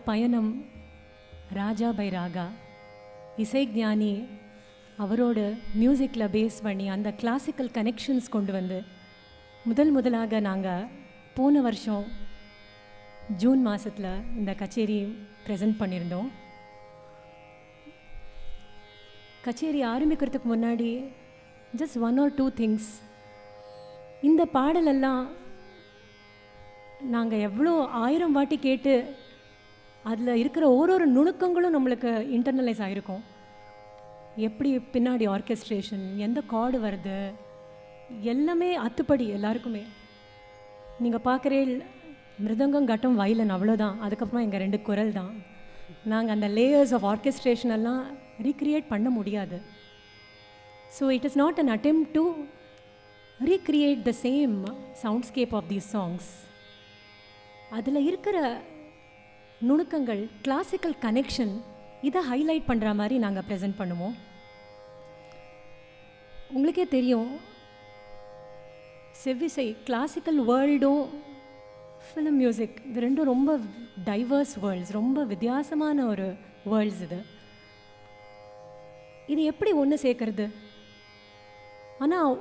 பயணம் ராஜா பை ராகா இசைஞானி அவரோட மியூசிக்கில் பேஸ் பண்ணி அந்த கிளாசிக்கல் கனெக்ஷன்ஸ் கொண்டு வந்து முதலாக நாங்கள் போன வருஷம் ஜூன் மாதத்தில் இந்த கச்சேரி ப்ரெசென்ட் பண்ணியிருந்தோம். கச்சேரி ஆரம்பிக்கிறதுக்கு முன்னாடி ஜஸ்ட் 1 or 2 திங்ஸ். இந்த பாடலெல்லாம் நாங்கள் எவ்வளோ 1000 வாட்டி கேட்டு அதில் இருக்கிற ஒரு நுணுக்கங்களும் நம்மளுக்கு இன்டர்னலைஸ் ஆகிருக்கும். எப்படி பின்னாடி ஆர்கெஸ்ட்ரேஷன், எந்த கார்டு வருது, எல்லாமே அத்துப்படி எல்லாருக்குமே. நீங்கள் பார்க்குறே மிருதங்கம், கட்டம், வயலன் அவ்வளோதான். அதுக்கப்புறம் எங்கள் 2 குரல் தான். நாங்கள் அந்த லேயர்ஸ் ஆஃப் ஆர்கெஸ்ட்ரேஷன் எல்லாம் ரீக்ரியேட் பண்ண முடியாது. So it is not an attempt to recreate the same soundscape of these songs. அதில் இருக்கிற நுணுக்கங்கள், கிளாசிக்கல் கனெக்ஷன், இதை ஹைலைட் பண்ணுற மாதிரி நாங்கள் ப்ரெசென்ட் பண்ணுவோம். உங்களுக்கே தெரியும், செவ்விசை கிளாசிக்கல் வேர்ல்டும் ஃபிலிம் மியூசிக் இது ரெண்டும் ரொம்ப டைவர்ஸ் வேர்ல்ட்ஸ், ரொம்ப வித்தியாசமான ஒரு வேர்ல்ட்ஸ். இது எப்படி ஒன்று சேர்க்கறது? ஆனால்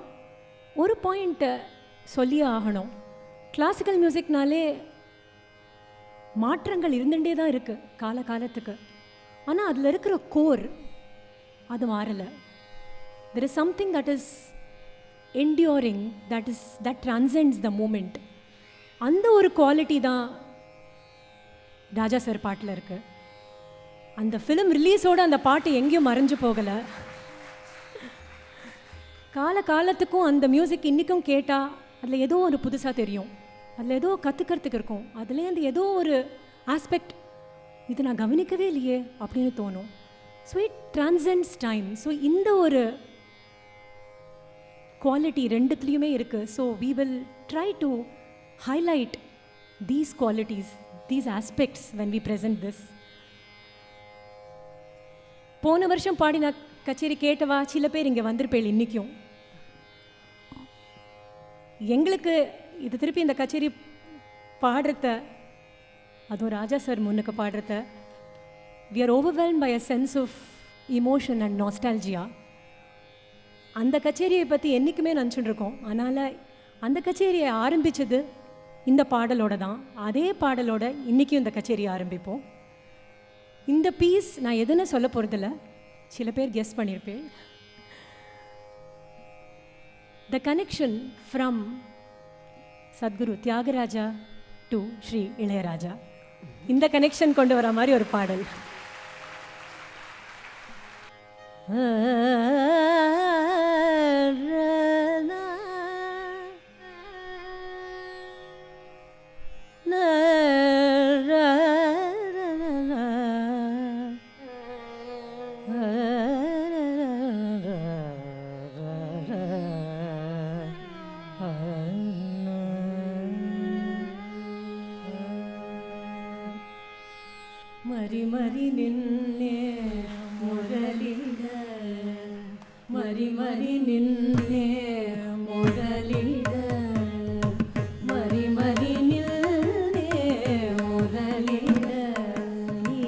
ஒரு பாயிண்ட்டை சொல்லியே ஆகணும். கிளாசிக்கல் மியூசிக்னாலே மாற்றங்கள் இருந்துகிட்டே தான் இருக்குது காலத்துக்கு. ஆனால் அதில் இருக்கிற கோர் அது மாறலை. There is something that is enduring, that transcends the moment. அந்த ஒரு குவாலிட்டி தான் ராஜா சார் பாட்டில் இருக்குது. அந்த ஃபிலிம் ரிலீஸோடு அந்த பாட்டு எங்கேயும் மறைஞ்சு போகலை. காலத்துக்கும் அந்த மியூசிக் இன்றைக்கும் கேட்டால் அதில் ஏதோ ஒரு புதுசாக தெரியும், அதில் ஏதோ கற்றுக்கிறதுக்கு இருக்கும், அதுலேருந்து ஏதோ ஒரு ஆஸ்பெக்ட் இது நான் கவனிக்கவே இல்லையே அப்படின்னு தோணும். So it transcends time. So இந்த ஒரு குவாலிட்டி ரெண்டுத்துலேயுமே இருக்குது. So we will try to highlight these qualities, these aspects when we present this. போன வருஷம் பாடின கச்சேரி கேட்டவா சில பேர் இங்கே வந்திருப்பேள். இன்றைக்கும் எங்களுக்கு இது திருப்பி இந்த கச்சேரி பாடுறத, அதுவும் ராஜா சார் முன்னுக்கு பாடுறத, we are overwhelmed by a sense of emotion and nostalgia. அந்த கச்சேரியை பற்றி என்றைக்குமே நினச்சிட்டு இருக்கோம். அதனால் அந்த கச்சேரியை ஆரம்பித்தது இந்த பாடலோட தான். அதே பாடலோட இன்றைக்கும் இந்த கச்சேரி ஆரம்பிப்போம். இந்த பீஸ் நான் எதுன்னு சொல்ல போகிறதில்ல, சில பேர் கெஸ் பண்ணியிருப்பேன். The connection from Sadguru Thyagaraja to Sri Ilaiyaraaja, இந்த கனெக்ஷன் கொண்டு வர மாதிரி ஒரு பாடல். மரி மரி நின்னே முரளிட, மரி மரி நின்னே முரளிட, மரி மரி நின்னே முரளிட, நீ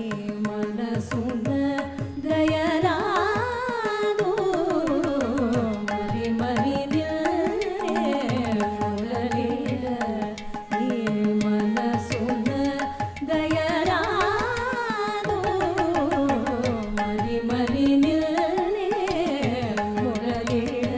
மனசுன தயராதோ, மரி மரி நின்னே முரளிட, நீ மனசுன தயரா, மரி மரி நில்லே முரளிட,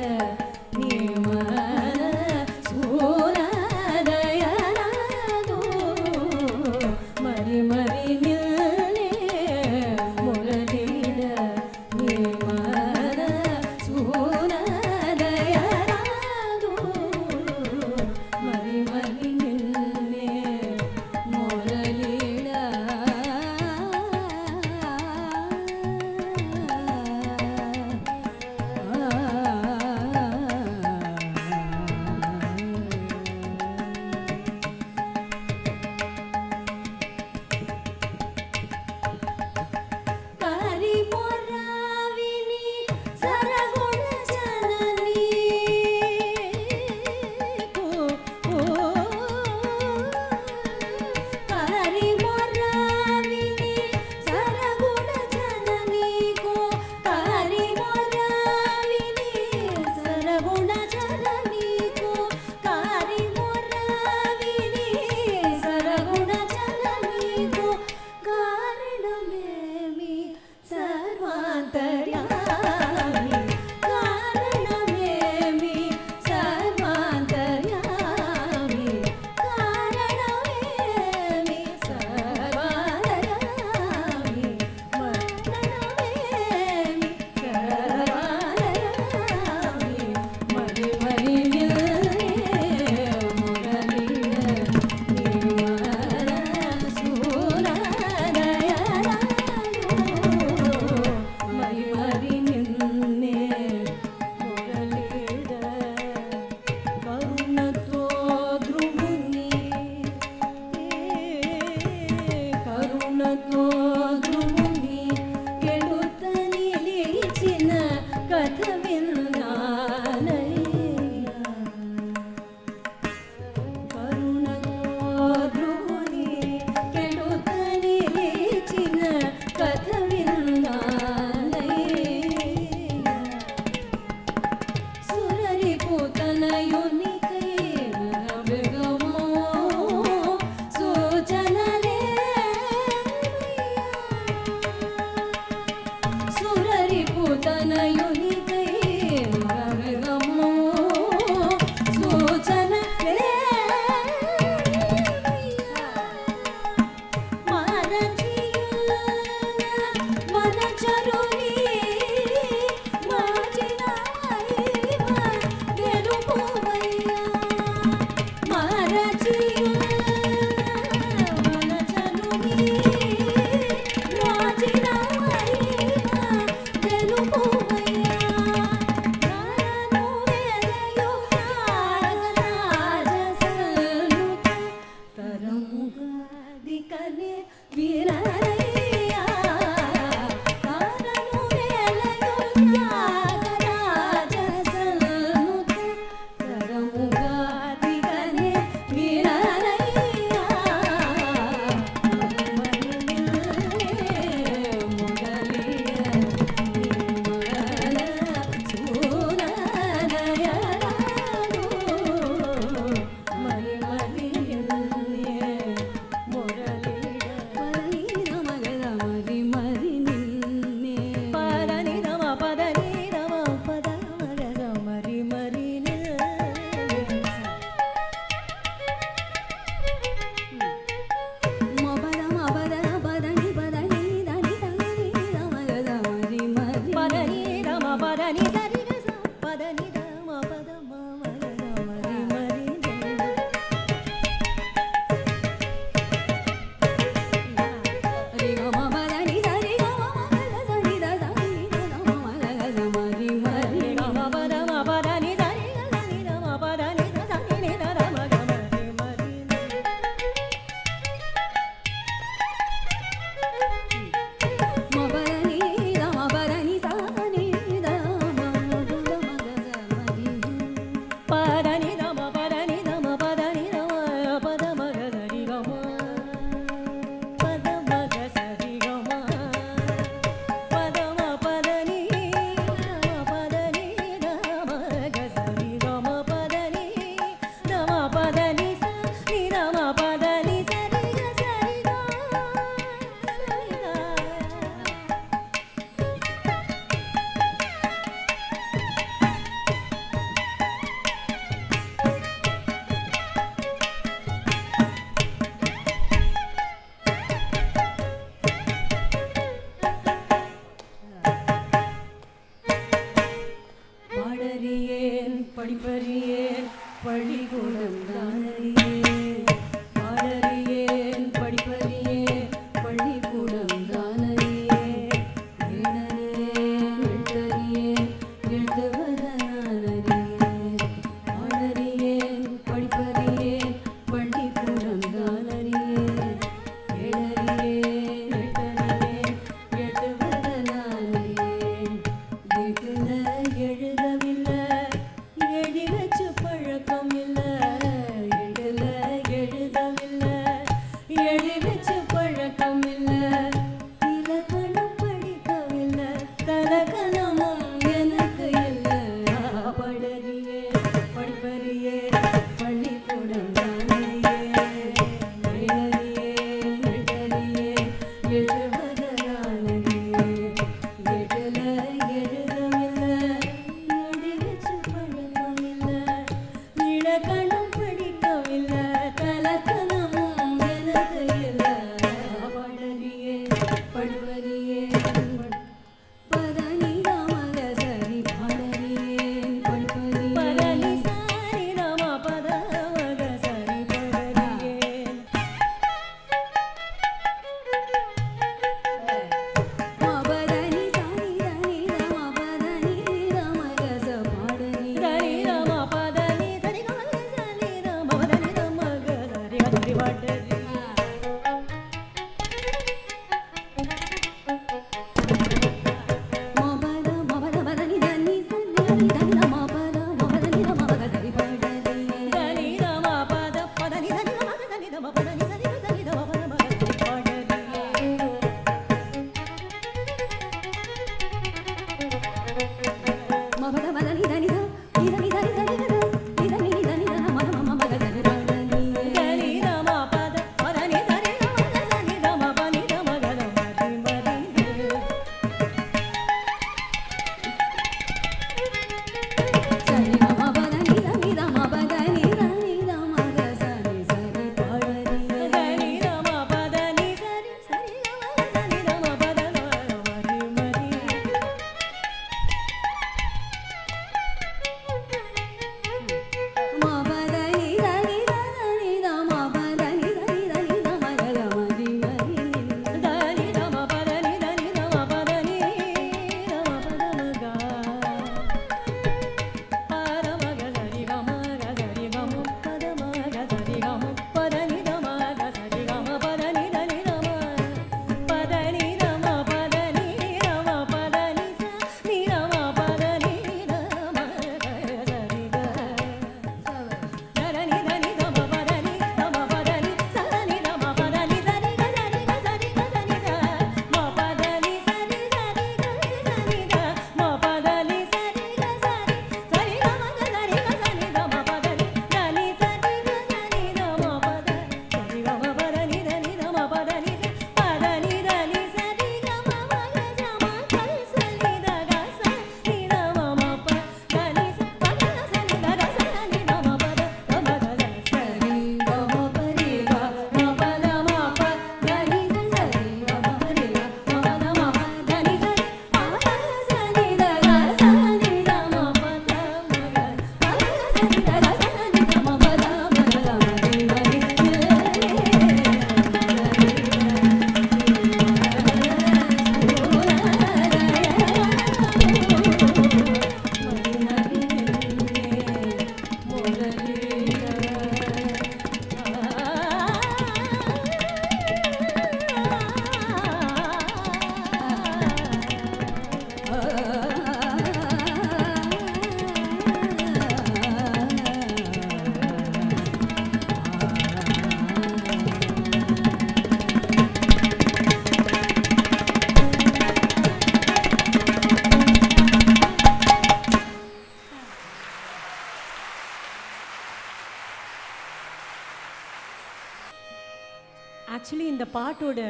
ஆக்சுவலி இந்த பாட்டோட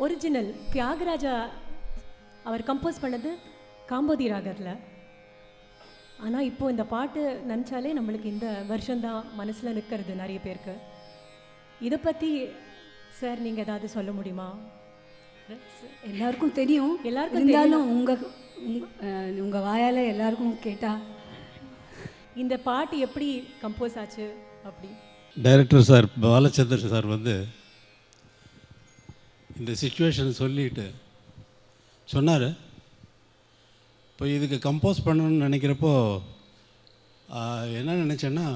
ஒரிஜினல் தியாகராஜா அவர் கம்போஸ் பண்ணது காம்போதி ராகத்தில். ஆனால் இப்போது இந்த பாட்டு நினச்சாலே நம்மளுக்கு இந்த வருஷம்தான் மனசில் நிற்கிறது நிறைய பேருக்கு. இதை பற்றி சார் நீங்கள் ஏதாவது சொல்ல முடியுமா? எல்லாருக்கும் தெரியும், எல்லாருக்கும் இருந்தாலும் உங்கள் வாயால் எல்லாருக்கும் கேட்டால் இந்த பாட்டு எப்படி கம்போஸ் ஆச்சு அப்படி? டைரக்டர் சார் பாலச்சந்தர் சார் வந்து இந்த சிச்சுவேஷன் சொல்லிட்டு சொன்னார். இப்போ இதுக்கு கம்போஸ் பண்ணணும்னு நினைக்கிறப்போ என்ன நினச்சேன்னா,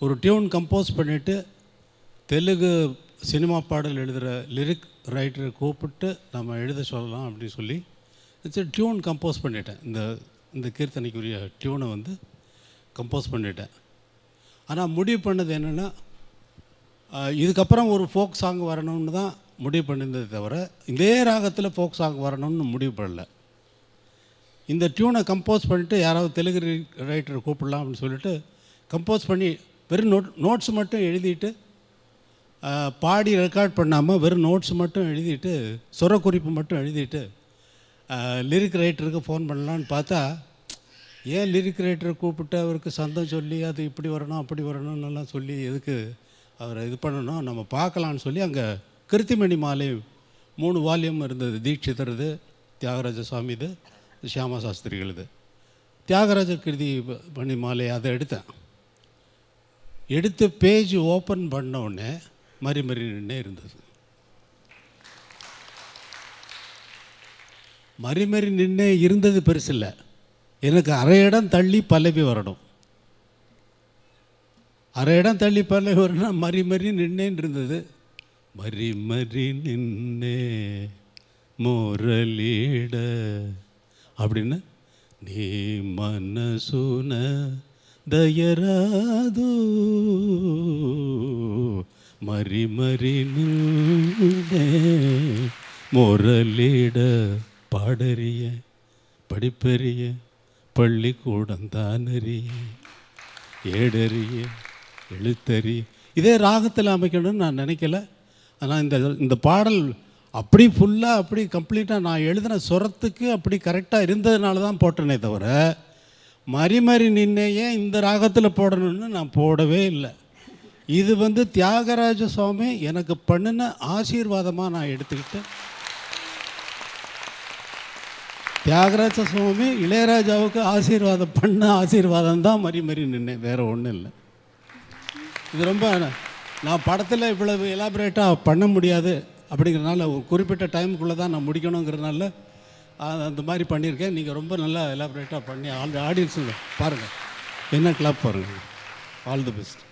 ஒரு டியூன் கம்போஸ் பண்ணிவிட்டு தெலுங்கு சினிமா பாடல் எழுதுகிற லிரிக் ரைட்டரை கூப்பிட்டு நம்ம எழுத சொல்லலாம் அப்படின்னு சொல்லி டியூன் கம்போஸ் பண்ணிட்டேன். இந்த கீர்த்தனைக்குரிய டியூனை வந்து கம்போஸ் பண்ணிட்டேன். ஆனால் முடிவு பண்ணது என்னென்னா, இதுக்கப்புறம் ஒரு ஃபோக் சாங் வரணும்னு தான் முடிவு பண்ணியிருந்தது தவிர இதே ராகத்தில் ஃபோக் சாங் வரணும்னு முடிவு பண்ணல. இந்த டியூனை கம்போஸ் பண்ணிவிட்டு யாராவது தெலுங்கு ரைட்டரை கூப்பிடலாம் அப்படின்னு சொல்லிட்டு கம்போஸ் பண்ணி வெறும் நோட்ஸ் மட்டும் எழுதிட்டு பாடி ரெக்கார்ட் பண்ணாமல் வெறும் நோட்ஸ் மட்டும் எழுதிட்டு சுரக்குறிப்பு மட்டும் எழுதிட்டு லிரிக் ரைட்டருக்கு ஃபோன் பண்ணலான்னு பார்த்தா ஏன் லிரிக் ரைட்டரை கூப்பிட்டு அவருக்கு சந்தம் சொல்லி அது இப்படி வரணும் அப்படி வரணும்னுலாம் சொல்லி எதுக்கு அவரை இது பண்ணணும், நம்ம பார்க்கலான்னு சொல்லி அங்கே கிருத்திமணி மாலை 3 வால்யூம் இருந்தது. தீட்சிதரது, தியாகராஜ சுவாமிது, ஷியாமா சாஸ்திரிகளுது. தியாகராஜ கிருதி மணி மாலை அதை எடுத்து பேஜ் ஓப்பன் பண்ண உடனே மறி நின்னே இருந்தது. மறி நின்னே இருந்தது பெருசு இல்லை, எனக்கு அரை இடம் தள்ளி பல்லவி வரணும். அரை இடம் தள்ளி பல்லவி வரணும்னா மறி நின்னேன்னு இருந்தது. மறி நின்னே முரளிட அப்படின்னு நீ மனசுன தயராது மறி நின்னே முரளிட பாடறிய படிப்பறிய பள்ளிக்கூடம் தானறிய ஏடறிய எழுத்தறி. இதே ராகத்தில் அமைக்கணும்னு நான் நினைக்கல. ஆனால் இந்த பாடல் அப்படி ஃபுல்லாக அப்படி கம்ப்ளீட்டாக நான் எழுதின சுரத்துக்கு அப்படி கரெக்டாக இருந்ததுனால தான் போட்டேனே தவிர மறி நின்னையே இந்த ராகத்தில் போடணும்னு நான் போடவே இல்லை. இது தியாகராஜ சுவாமி எனக்கு பண்ணின ஆசீர்வாதமாக நான் எடுத்துக்கிட்டேன். தியாகராஜ சுவாமி இளையராஜாவுக்கு ஆசீர்வாதம் பண்ண ஆசீர்வாதம் தான் மறி நின்னேன், வேறு ஒன்றும் இல்லை. இது ரொம்ப நான் படத்தில் இவ்வளவு எலாபரேட்டாக பண்ண முடியாது அப்படிங்கிறனால ஒரு குறிப்பிட்ட டைமுக்குள்ளே தான் நான் முடிக்கணுங்கிறதுனால அந்த மாதிரி பண்ணியிருக்கேன். நீங்கள் ரொம்ப நல்லா எலாபரேட்டாக பண்ணி ஆடியன்ஸுங்க பாருங்கள், என்ன கிளப் பாருங்கள். All the best.